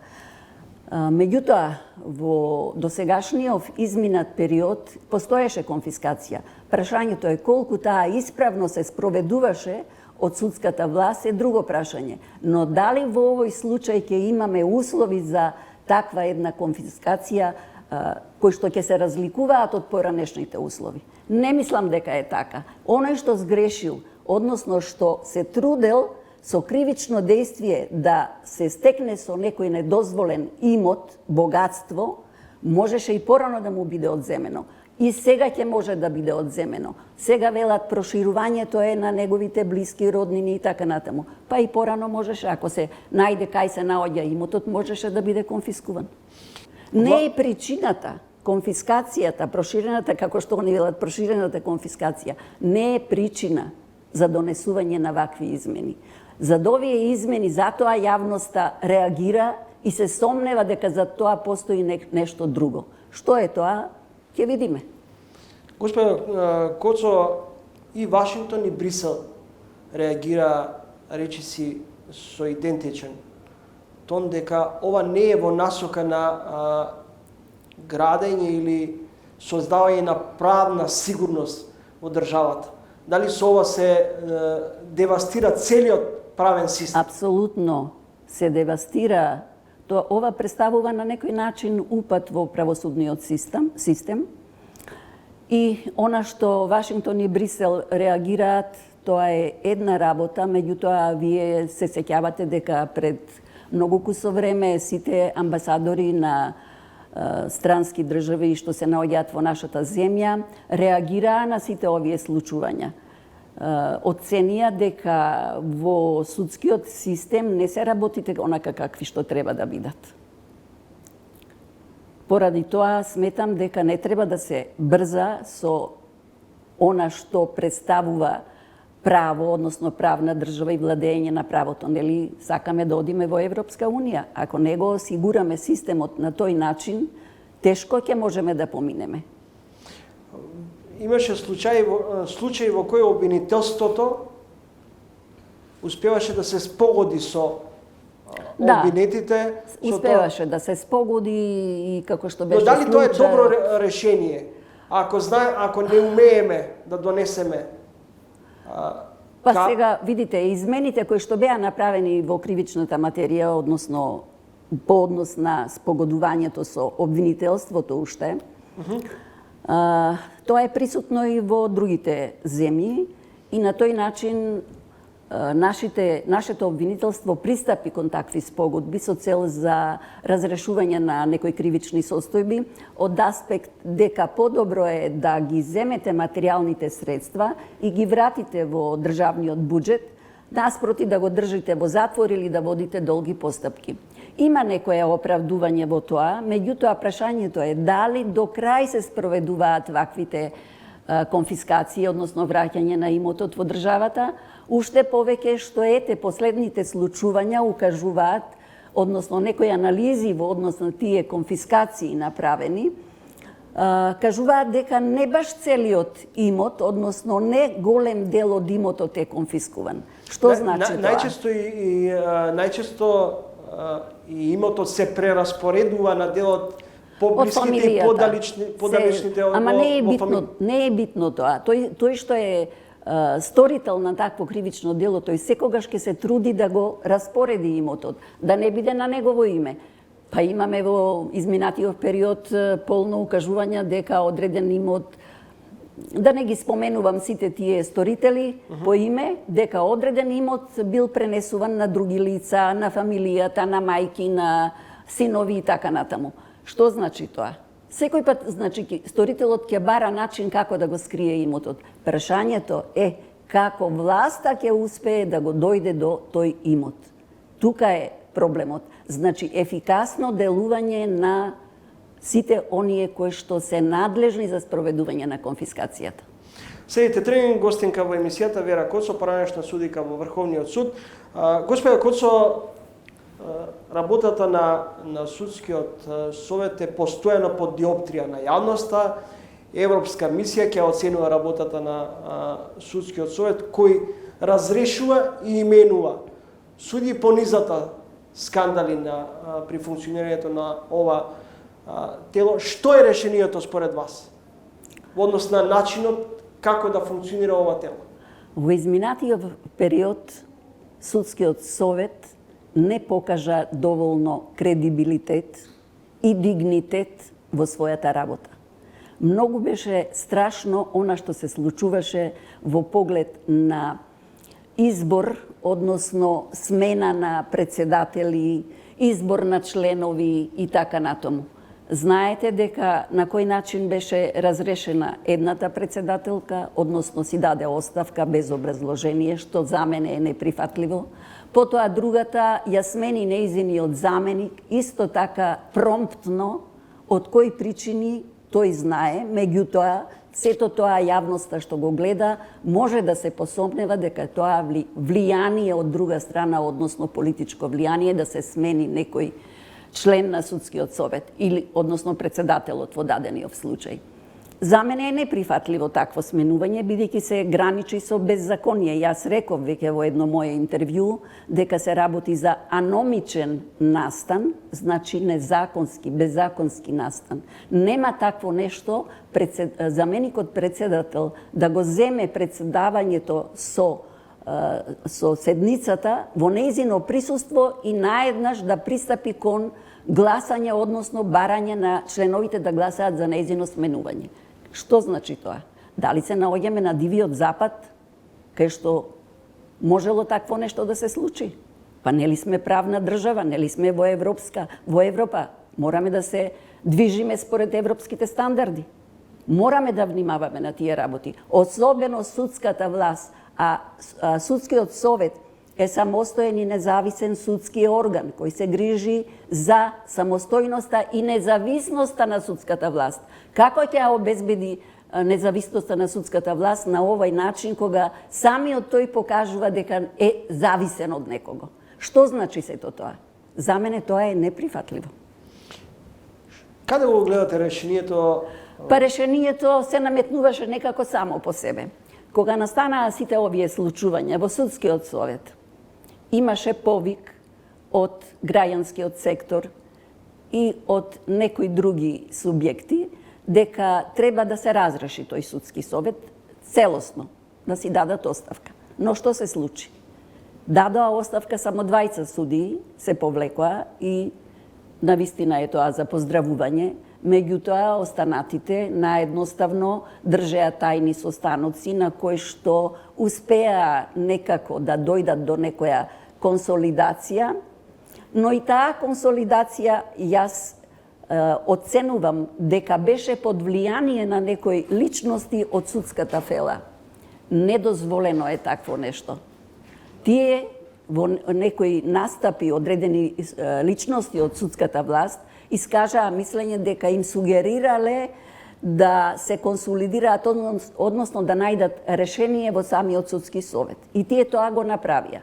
Меѓутоа, во досегашниот изминат период постоеше конфискација. Прашањето е колку таа исправно се спроведуваше од судската власт е друго прашање. Но дали во овој случај ќе имаме услови за таква една конфискација кои што ќе се разликуваат од поранешните услови? Не мислам дека е така. Оној што сгрешил, односно што се трудел со кривично дејствие да се стекне со некој недозволен имот, богатство, можеше и порано да му биде одземено. И сега ќе може да биде одземено. Сега велат проширувањето е на неговите блиски, роднини и така натаму. Па и порано можеше, ако се најде кај се наоѓа имотот, можеше да биде конфискуван. Не е причината, конфискацијата, проширената, како што они велат, проширената конфискација, не е причина за донесување на вакви измени. За овие измени, затоа јавноста реагира и се сомнева дека за тоа постои нешто друго. Што е тоа? Ќе видиме. Господин Коцо, и Вашингтон и Брисел реагира, речиси, со идентичен тон дека ова не е во насока на градење или создавање на правна сигурност во државата. Дали со ова се девастира целиот правен систем? Апсолутно се девастира. Ова представува на некој начин упад во правосудниот систем. И она што Вашингтон и Брисел реагираат, тоа е една работа, меѓутоа вие се сеќавате дека пред многу кусо време сите амбасадори на странски држави што се наоѓаат во нашата земја реагираа на сите овие случувања. Оценија дека во судскиот систем не се работите онака какви што треба да бидат. Поради тоа сметам дека не треба да се брза со она што представува право, односно правна држава и владење на правото. Нели сакаме да одиме во Европска Унија? Ако не го осигураме системот на тој начин, тешко ќе можеме да поминеме. Имаше случаи во кои обвинителството успеваше да се спогоди со обвинетите. Успеваше да се спогоди и како што беше Но дали тоа е случај... добро решение? Ако не умееме да донесеме сега, видите, измените кои што беа направени во кривичната материја, односно по однос на спогодувањето со обвинителството уште, тоа е присутно и во другите земји и на тој начин нашето обвинителство пристапи кон такви спогодби со цел за разрешување на некои кривични состојби, од аспект дека подобро е да ги земете материјалните средства и ги вратите во државниот буџет, наспроти да го држите во затвор или да водите долги постапки. Има некое оправдување во тоа, меѓутоа прашањето е дали до крај се спроведуваат ваквите конфискации, односно враќање на имотот во државата, уште повеќе што последните случувања укажуваат, односно некои анализи во однос на тие конфискации направени, кажуваат дека не баш целиот имот, односно не голем дел од имотот е конфискуван. Што значи тоа? Најчесто имотот се прераспоредува на дел од поблиските и подалечни дел во фамилија. Не е битно тоа. Тој што е сторител на такво кривично дело, тој секогаш ќе се труди да го распореди имотот, да не биде на негово име. Па имаме во изминатиот период полно укажувања дека одреден имот, да не ги споменувам сите тие сторители по име, дека одреден имот бил пренесуван на други лица, на фамилијата, на мајки, на синови и така натаму. Што значи тоа? Секој пат, значи, сторителот ќе бара начин како да го скрие имотот. Прашањето е како власта ќе успее да го дојде до тој имот. Тука е проблемот. Значи, ефикасно делување на сите оние кои што се надлежни за спроведување на конфискацијата. Следите тренинг, гостинка во емисијата Вера Коцо, поранешна судика во Врховниот суд. Господја Коцо, работата на судскиот совет е постојано под диоптрија на јавноста. Европска мисија ќе оценува работата на судскиот совет кој разрешува и именува суди по низата скандали при функционирањето на ова тело. Што е решението според вас во однос на начинот како да функционира ова тело? Во изминатиот период судскиот совет не покажа доволно кредибилитет и дигнитет во својата работа. Многу беше страшно она што се случуваше во поглед на избор, односно смена на председатели, избор на членови и така натаму. Знаете дека на кој начин беше разрешена едната председателка, односно си даде оставка без образложение, што за мене е неприфатливо. Потоа другата ја смени нејзиниот заменик, исто така промптно, од кои причини тој знае, меѓутоа сето тоа јавноста што го гледа може да се посомнева дека тоа влијание од друга страна, односно политичко влијание, да се смени некој член на судскиот совет или односно председателот во дадениот случај. За мене е неприфатливо такво сменување, бидејќи се граничи со беззаконие. Јас реков веќе во едно мое интервју дека се работи за аномичен настан, значи незаконски, беззаконски настан. Нема такво нешто заменикот председател да го земе председавањето со седницата во нејзино присуство и наеднаш да пристапи кон гласање, односно барање на членовите да гласаат за нејзино сменување. Што значи тоа? Дали се наоѓаме на дивиот запад, кај што можело такво нешто да се случи? Па нели сме правна држава, нели сме во Европа, мораме да се движиме според европските стандарди. Мораме да внимаваме на тие работи, особено судската власт, а судскиот совет е самостоен и независен судски орган кој се грижи за самостојноста и независноста на судската власт. Како ќе ја обезбеди независноста на судската власт на овој начин кога самиот тој покажува дека е зависен од некого? Што значи сето тоа? За мене тоа е неприфатливо. Каде го гледате решението? Па решението се наметнуваше некако само по себе. Кога настанаа сите овие случувања во судскиот совет, имаше повик од граѓанскиот сектор и од некои други субјекти дека треба да се разреши тој судски совет целосно, да си дадат оставка. Но што се случи? Дадоа оставка само 20 судии, се повлекоа и навистина е тоа за поздравување, Меѓутоа, останатите наедноставно држеа тајни состаноци на кои што успеа некако да дојдат до некоја консолидација, но и таа консолидација јас оценувам дека беше под влијание на некои личности од судската фела. Недозволено е такво нешто. Тие во некои настапи одредени личности од судската власт искажаа мислење дека им сугерирале да се консолидираат, односно да најдат решение во самиот судски совет. И тие тоа го направија.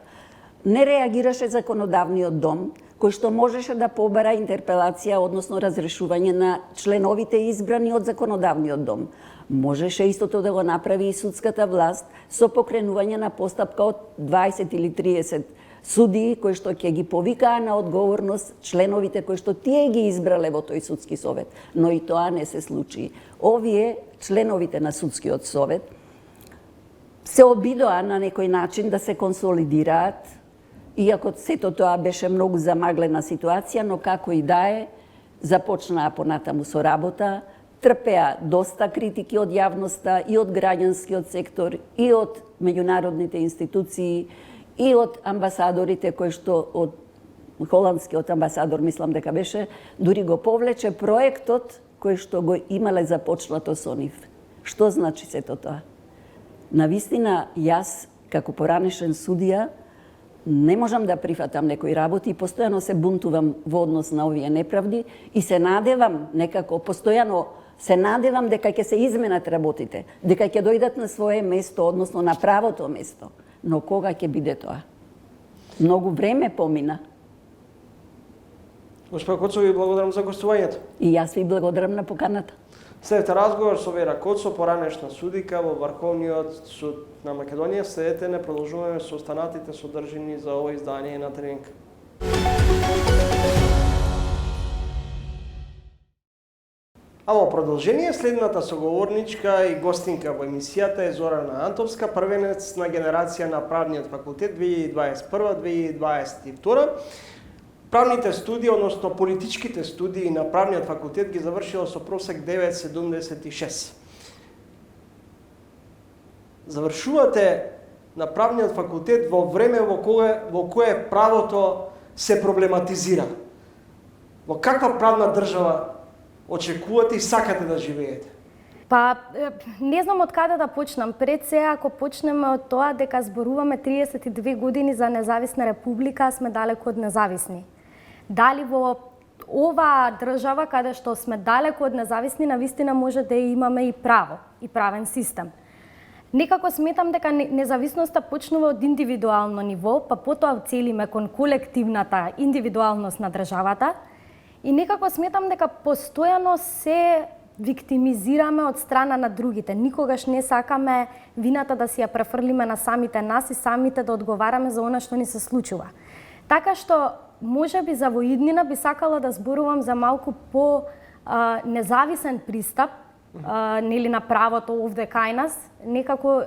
Не реагираше законодавниот дом, кој што можеше да побара интерпелација, односно разрешување на членовите избрани од законодавниот дом. Можеше истото да го направи и судската власт со покренување на постапка од 20 или 30 судии кои што ќе ги повикаа на одговорност членовите кои што тие ги избрале во тој судски совет. Но и тоа не се случи. Овие членовите на судскиот совет се обидоа на некој начин да се консолидираат, иако сето тоа беше многу замаглена ситуација, но како и да е, започнаа понатаму со работа, трпеа доста критики од јавноста и од граѓанскиот сектор и од меѓународните институции и од амбасадорите кои што од холандскиот амбасадор мислам дека беше, дури го повлече проектот кој што го имале започнато со нив. Што значи сето тоа? Навистина, јас како поранешен судија не можам да прифатам некои работи и постојано се бунтувам во однос на овие неправди и се надевам некако, постојано се надевам дека ќе се изменат работите, дека ќе дојдат на свое место, односно на правото место. Но кога ќе биде тоа? Многу време помина. Госпожа Коцо, ви благодарам за гостувањето. И јас ви благодарам на поканата. Следете разговор со Вера Коцо, поранешна судика во Врховниот суд на Македонија. Следете, не продолжуваме со останатите содржини за ова издание на Тренинг. А во продолжение, следната соговорничка и гостинка во емисијата е Зорана Антовска, првенец на генерација на Правниот факултет 2021-2022. Правните студии, односно политичките студии на Правниот факултет ги завршила со просек 9,76. Завршувате на Правниот факултет во време во кое правото се проблематизира. Во каква правна држава очекувате и сакате да живеете? Па, не знам од каде да почнам. Пред се, ако почнеме од тоа дека зборуваме 32 години за независна република, сме далеку од независни. Дали во оваа држава, каде што сме далеку од независни, навистина може да имаме и право, и правен систем. Некако сметам дека независноста почнува од индивидуално ниво, па потоа целиме кон колективната индивидуалност на државата, и некако сметам дека постојано се виктимизираме од страна на другите. Никогаш не сакаме вината да си ја префрлиме на самите нас и самите да одговараме за она што ни се случува. Така што, можеби за во иднина би сакала да зборувам за малку по независен пристап нели на правото овде кај нас, некако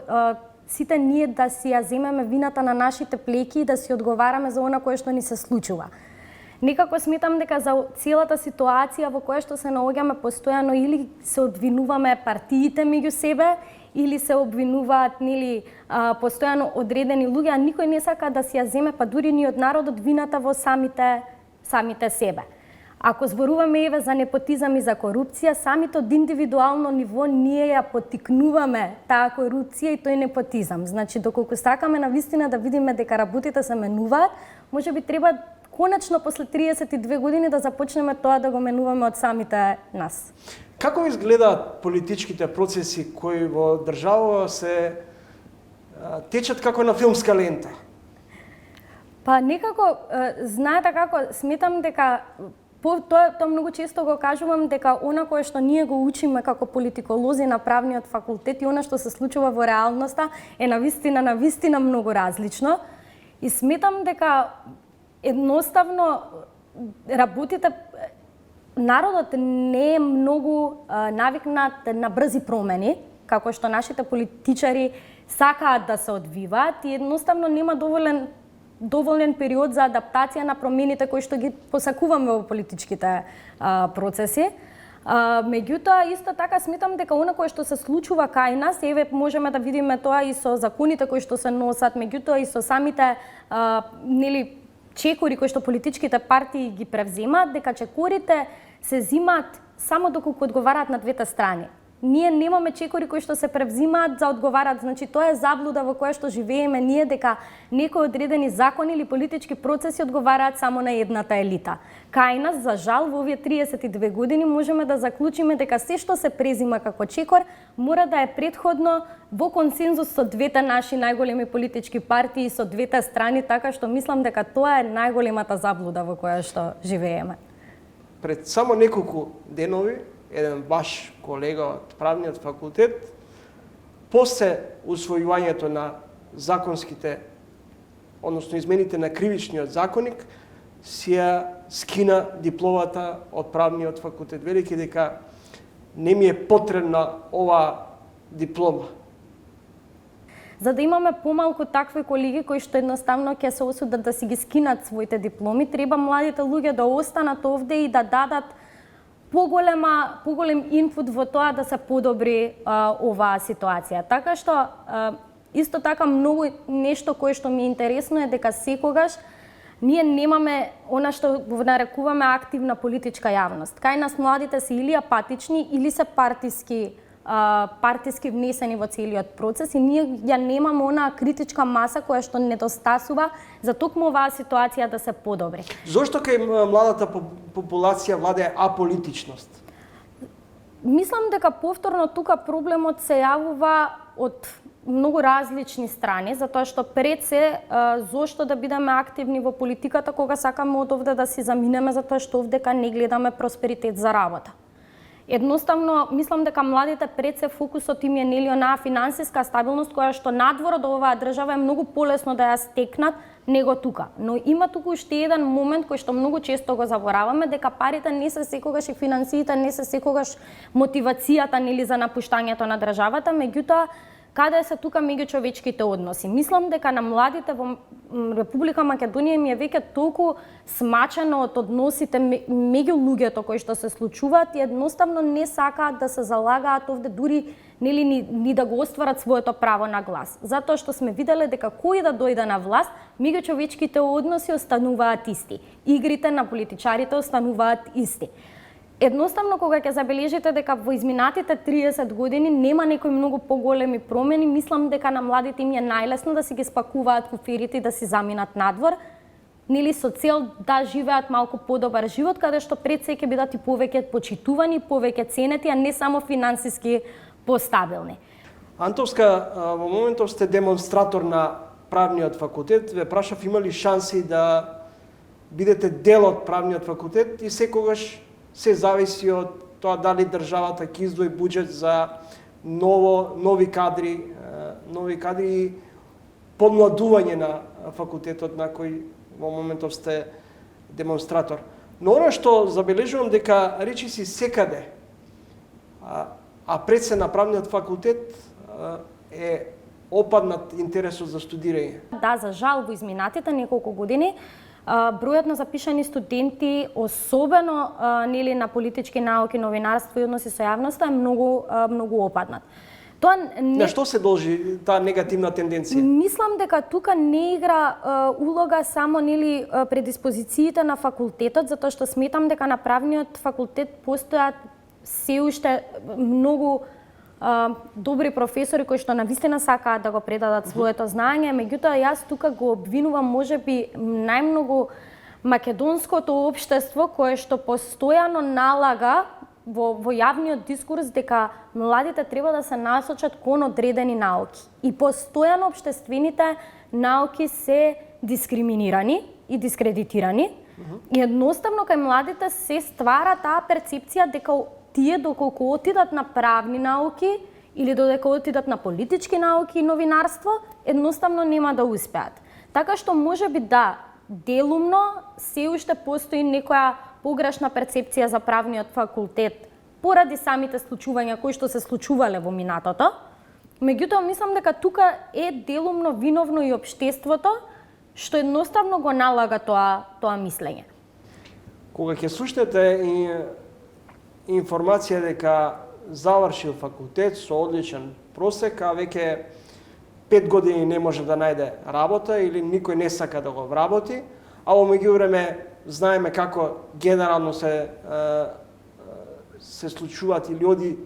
сите ние да си ја земеме вината на нашите плеки и да си одговараме за она кое што ни се случува. Некако сметам дека за целата ситуација во која што се наоѓаме постојано или се обвинуваме партиите меѓу себе, или се обвинуваат нели постојано одредени луѓе, а никој не сака да си ја земе па дури ни од народот вината во самите себе. Ако зборуваме еве за непотизам и за корупција, самите од индивидуално ниво ние ја поттикнуваме таа корупција и тој непотизам. Значи, доколку сакаме навистина да видиме дека работите се менуваат, можеби треба конечно после 32 години да започнеме тоа да го менуваме од самите нас. Како изгледаат политичките процеси кои во држава се течат како на филмска лента? Па некако, знаете како, сметам дека тоа многу често го кажувам дека она кое што ние го учиме како политиколози на Правниот факултет и она што се случува во реалноста е навистина многу различно. И сметам дека едноставно работите, народот не е многу навикнат на брзи промени, како што нашите политичари сакаат да се одвиваат и едноставно нема доволен период за адаптација на промените кои што ги посакуваме во политичките процеси. Меѓутоа, исто така сметам дека она кое што се случува кај нас, еве можеме да видиме тоа и со законите кои што се носат, меѓутоа и со самите нели чекори кои што политичките партии ги превземаат, дека чекорите се земаат само доколку одговараат на двете страни. Ние немаме чекори кои што се превзимаат за одговараат, значи тоа е заблуда во која што живееме ние дека некои одредени закони или политички процеси одговараат само на едната елита. Кај нас, за жал, во овие 32 години можеме да заклучиме дека се што се презима како чекор мора да е претходно во консензус со двете наши најголеми политички партии, со двете страни, така што мислам дека тоа е најголемата заблуда во која што живееме. Пред само неколку денови, еден ваш колега од правниот факултет, после усвојувањето на законските, односно измените на кривичниот законник, си ја скина дипломата од правниот факултет, велики дека не ми е потребна оваа диплома. За да имаме помалку такви колеги кои што едноставно ќе се осудат да си ги скинат своите дипломи, треба младите луѓе да останат овде и да дадат поголем инпут во тоа да се подобри оваа ситуација. Така што исто така многу нешто кое што ми е интересно е дека секогаш ние немаме она што го нарекуваме активна политичка јавност. Кај нас младите се или апатични или се партиски внесени во целиот процес и ние ја немаме онаа критичка маса која што недостасува за токму оваа ситуација да се подобри. Зошто кај младата популација владее аполитичност? Мислам дека повторно тука проблемот се јавува од многу различни страни, затоа што пред се зошто да бидеме активни во политиката кога сакаме од овде да си заминеме затоа што овдека не гледаме просперитет за работа. Едноставно, мислам дека младите пред се фокусот им е нели онаа финансиска стабилност која што надвор од оваа држава е многу полесно да ја стекнат него тука. Но има туку уште еден момент кој што многу често го забораваме, дека парите не се секогаш и финансиите не се секогаш мотивацијата нели за напуштањето на државата, меѓутоа каде се тука меѓучовечките односи. Мислам дека на младите во Република Македонија ми е веќе толку смачено од односите меѓу луѓето кои што се случуваат и едноставно не сакаат да се залагаат овде дури нели ни да го остварат своето право на глас. Затоа што сме виделе дека кој да дојде на власт, меѓучовечките односи остануваат исти. Игрите на политичарите остануваат исти. Едноставно, кога ќе забележите дека во изминатите 30 години нема некои многу поголеми промени, мислам дека на младите им е најлесно да си ги спакуваат куферите и да си заминат надвор, нели со цел да живеат малку подобар живот, каде што пред се ќе бидат и повеќе почитувани, повеќе ценети, а не само финансиски постабилни. Антовска, во моментов сте демонстратор на правниот факултет, ве прашав има ли шанси да бидете дел од правниот факултет и секогаш се зависи од тоа дали државата ќе издвои буџет за нови кадри и помладување на факултетот на кој во моментов сте демонстратор. Но оно што забележувам дека речиси секаде, а пред се на правниот факултет е опаднат интересот за студирање. Да, за жал во изминатите неколку години бројот на запишани студенти, особено нели на политички науки, новинарство и односи со јавноста е многу опаднат. Тоа не... На што се должи таа негативна тенденција? Мислам дека тука не игра улога само нели предиспозициите на факултетот, затоа што сметам дека на правниот факултет постојат се уште многу добри професори кои што навистина сакаат да го предадат своето знаење, меѓутоа јас тука го обвинувам можеби најмногу македонското општество кое што постојано налага во јавниот дискурс дека младите треба да се насочат кон одредени науки. И постојано општествените науки се дискриминирани и дискредитирани. И едноставно кај младите се ствара таа перцепција дека тие доколку отидат на правни науки или додека отидат на политички науки и новинарство, едноставно нема да успеат. Така што можеби да, делумно се уште постои некоја погрешна перцепција за правниот факултет поради самите случувања кои што се случувале во минатото. Меѓутоа мислам дека тука е делумно виновно и општеството што едноставно го налага тоа мислење. Кога ќе слушнете и информација дека завршил факултет со одличен просек, а веќе 5 години не може да најде работа или никој не сака да го вработи, а во меѓувреме знаеме како генерално се случуваат или оди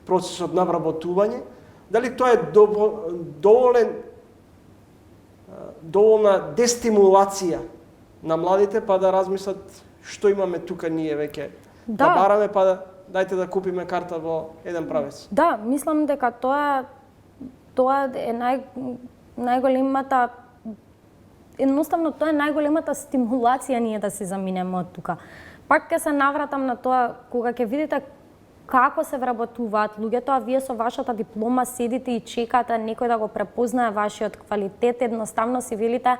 процесот на вработување, дали тоа е доволна дестимулација на младите па да размислат што имаме тука ние веќе да бараме, па дајте да купиме карта во еден правец. Да, мислам дека тоа е најголемата, едноставно тоа е најголемата стимулација ние да се заминеме од тука. Пак ќе се навратам на тоа, кога ќе видите како се вработуваат луѓето, а вие со вашата диплома седите и чекате некој да го препознае вашиот квалитет, едноставно си велите,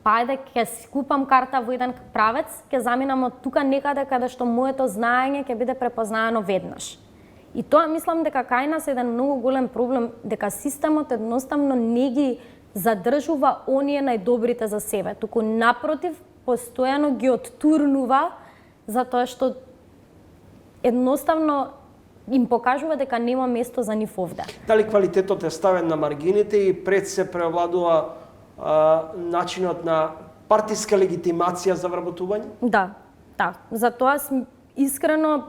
па ајде ќе си купам карта во еден правец, ќе заминам од тука некаде каде што моето знаење ќе биде препознаено веднаш. И тоа мислам дека кај нас е еден многу голем проблем, дека системот едноставно не ги задржува оние најдобрите за себе, туку напротив, постојано ги оттурнува затоа што едноставно им покажува дека нема место за нив овде. Дали квалитетот е ставен на маргините и пред се преовладува начинот на партиска легитимација за вработување? Да. Затоа искрено,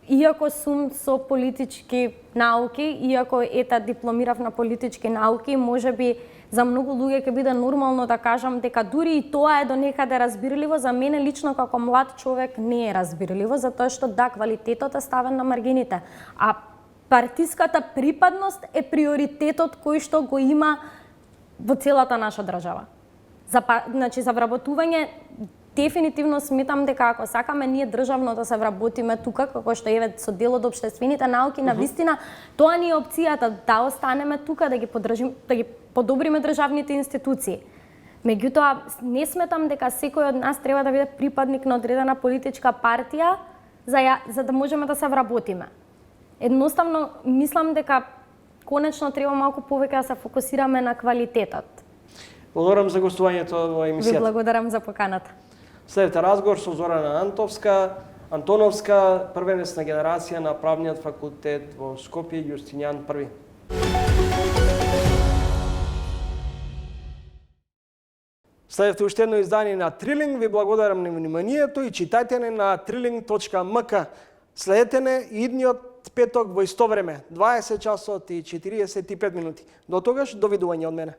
иако сум со политички науки, иако дипломирав на политички науки, можеби за многу луѓе ќе биде нормално да кажам дека дури и тоа е до некаде разбирливо, за мене лично како млад човек не е разбирливо, затоа што да, квалитетот е ставен на маргините, а партиската припадност е приоритетот кој што го има во целата наша држава. За вработување, дефинитивно сметам дека ако сакаме ние државно да се вработиме тука, како што е со дел од општествените науки, на вистина, тоа ни е опцијата да останеме тука, да ги подобриме државните институции. Меѓутоа, не сметам дека секој од нас треба да биде припадник на одредена политичка партија за да можеме да се вработиме. Едноставно, мислам дека конечно треба малку повеќе да се фокусираме на квалитетот. Благодарам за гостувањето во емисијата. Ви благодарам за поканата. Следете разговор со Зорана Антоновска, првенецна генерација на Правниот факултет во Скопје, Јустинијан I. Следете уште едно издание на Трилинг. Ви благодарам на вниманието и читајте не на triling.mk. Следете не идниот петок во исто време, 20 часот и 45 минути. До тогаш, довидување од мене.